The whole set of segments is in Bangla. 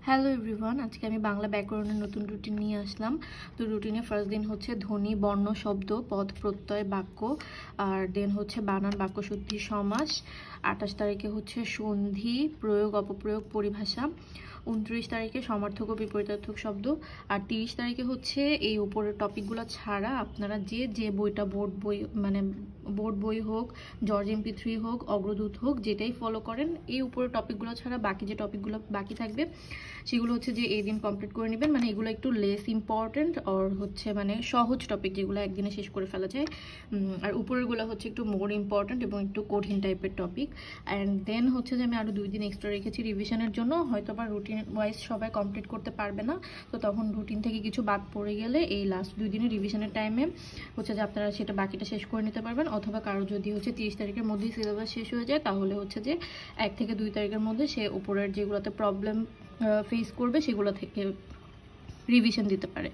হ্যালো এভরিওয়ান, আজকে আমি বাংলা ব্যাকরণের নতুন রুটিন নিয়ে আসলাম। তো রুটিনে ফার্স্ট দিন হচ্ছে ধ্বনি, বর্ণ, শব্দ, পদ, প্রত্যয়, বাক্য, আর দেন হচ্ছে বানান, বাক্যশুদ্ধি, সমাস। 28 তারিখে হচ্ছে সন্ধি, প্রয়োগ, অপপ্রয়োগ, পরিভাষা। 29 তারিখে সমার্থক ও বিপরীতার্থক শব্দ। আর 30 তারিখে হচ্ছে এই উপরের টপিকগুলো ছাড়া আপনারা যে বইটা বোর্ড বই হোক, জর্জ MP3 হোক, অগ্রদূত হোক, যেটাই ফলো করেন, এই উপরের টপিকগুলো ছাড়া বাকি যে টপিকগুলো বাকি থাকবে সেগুলো হচ্ছে যে এই দিন কমপ্লিট করে নেবেন। মানে এগুলো একটু লেস ইম্পর্টেন্ট আর হচ্ছে মানে সহজ টপিক, যেগুলো একদিনে শেষ করে ফেলা যায়। আর উপরেরগুলো হচ্ছে একটু মোর ইম্পর্টেন্ট এবং একটু কঠিন টাইপের টপিক। অ্যান্ড দেন হচ্ছে যে আমি আরও 2 দিন এক্সট্রা রেখেছি রিভিশনের জন্য। হয়তো বা রুটিন ওয়াইজ সবাই কমপ্লিট করতে পারবে না, তো তখন রুটিন থেকে কিছু বাদ পড়ে গেলে এই লাস্ট 2 দিনের রিভিশনের টাইমে হচ্ছে যে আপনারা সেটা বাকিটা শেষ করে নিতে পারবেন। অথবা কারো যদি হচ্ছে 30 তারিখের মধ্যেই সিলেবাস শেষ হয়ে যায়, তাহলে হচ্ছে যে 1 থেকে 2 তারিখের মধ্যে সে উপরের যেগুলোতে প্রবলেম ফেস করবে সেগুলো থেকে রিভিশন দিতে পারে।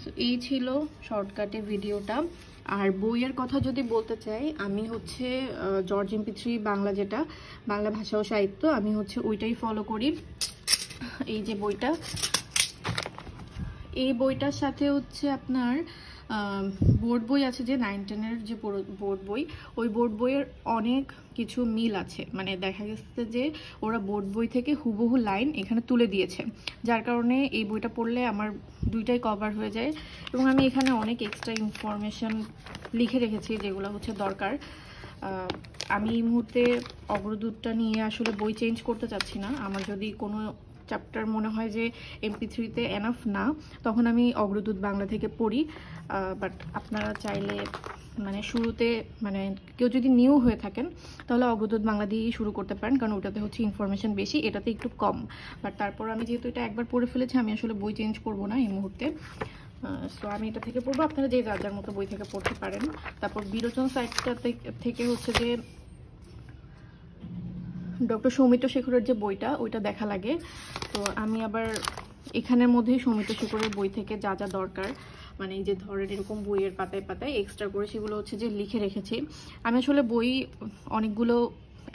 সো এই ছিল শর্টকাটে ভিডিওটা। আর বইয়ের কথা যদি বলতে চাই, আমি হচ্ছে জর্জ MP3 বাংলা, যেটা বাংলা ভাষা ও সাহিত্য, আমি হচ্ছে ওইটাই ফলো করি। এই যে বইটা, এই বইটার সাথে হচ্ছে আপনার বোর্ড বই আছে, যে 9-10-এর যে বোর্ড বই, ওই বোর্ড বইয়ের অনেক কিছু মিল আছে। মানে দেখা গেছে যে ওরা বোর্ড বই থেকে হুবহু লাইন এখানে তুলে দিয়েছে, যার কারণে এই বইটা পড়লে আমার দুইটাই কভার হয়ে যায়। এবং আমি এখানে অনেক এক্সট্রা ইনফরমেশন লিখে রেখেছি যেগুলো হচ্ছে দরকার। আমি এই মুহূর্তে অগ্রদূতটা নিয়ে আসলে বই চেঞ্জ করতে চাচ্ছি না। আমার যদি কোনো চ্যাপ্টার মনে হয় যে MP3-তে এনাফ না, তখন আমি অগ্রদূত বাংলা থেকে পড়ি। বাট আপনারা চাইলে মানে শুরুতে, মানে কেউ যদি নিউ হয়ে থাকেন, তাহলে অগ্রদূত বাংলা দিয়েই শুরু করতে পারেন, কারণ ওটাতে হচ্ছে ইনফরমেশন বেশি, এটাতে একটু কম। বাট তারপর আমি যেহেতু এটা একবার পড়ে ফেলেছি, আমি আসলে বই চেঞ্জ করব না এই মুহূর্তে। সো আমি এটা থেকে পড়বো, আপনারা যে যার যার মতো বই থেকে পড়তে পারেন। তারপর বিরোচন সাইটটা থেকে হচ্ছে যে ডক্টর সৌমিত্র শেখরের যে বইটা, ওইটা দেখা লাগে। তো আমি আবার এখানের মধ্যেই সৌমিত্র শেখরের বই থেকে যা যা দরকার, মানে এই যে ধরেন এরকম বইয়ের পাতায় পাতায় এক্সট্রা করে সেগুলো হচ্ছে যে লিখে রেখেছি। আমি আসলে বই অনেকগুলো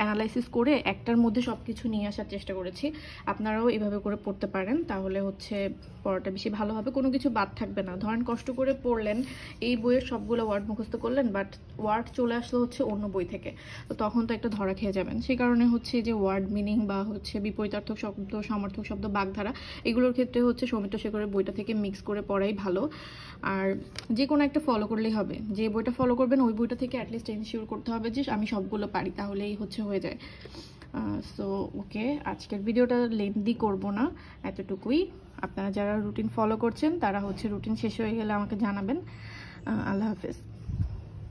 অ্যানালাইসিস করে একটার মধ্যে সব কিছু নিয়ে আসার চেষ্টা করেছি। আপনারাও এভাবে করে পড়তে পারেন, তাহলে হচ্ছে পড়াটা বেশি ভালো হবে, কোনো কিছু বাদ থাকবে না। ধরেন কষ্ট করে পড়লেন, এই বইয়ের সবগুলো ওয়ার্ড মুখস্থ করলেন, বাট ওয়ার্ড চলে আসলো হচ্ছে অন্য বই থেকে, তো তখন তো একটা ধরা খেয়ে যাবেন। সেই কারণে হচ্ছে যে ওয়ার্ড মিনিং বা হচ্ছে বিপরীতার্থক শব্দ, সমার্থক শব্দ, বাগধারা, এগুলোর ক্ষেত্রে হচ্ছে সৌমিত্র শেখরের বইটা থেকে মিক্স করে পড়াই ভালো। আর যে কোনো একটা ফলো করলেই হবে, যে বইটা ফলো করবেন ওই বইটা থেকে অ্যাটলিস্ট এনশিওর করতে হবে যে আমি সবগুলো পারি, তাহলেই হচ্ছে হয়ে যায়। সো ওকে, আজকের ভিডিওটা লেন্থি করব না, এতটুকুই। আপনারা যারা রুটিন ফলো করছেন তারা হচ্ছে রুটিন শেষ হয়ে গেলে আমাকে জানাবেন। আল্লাহ হাফেজ।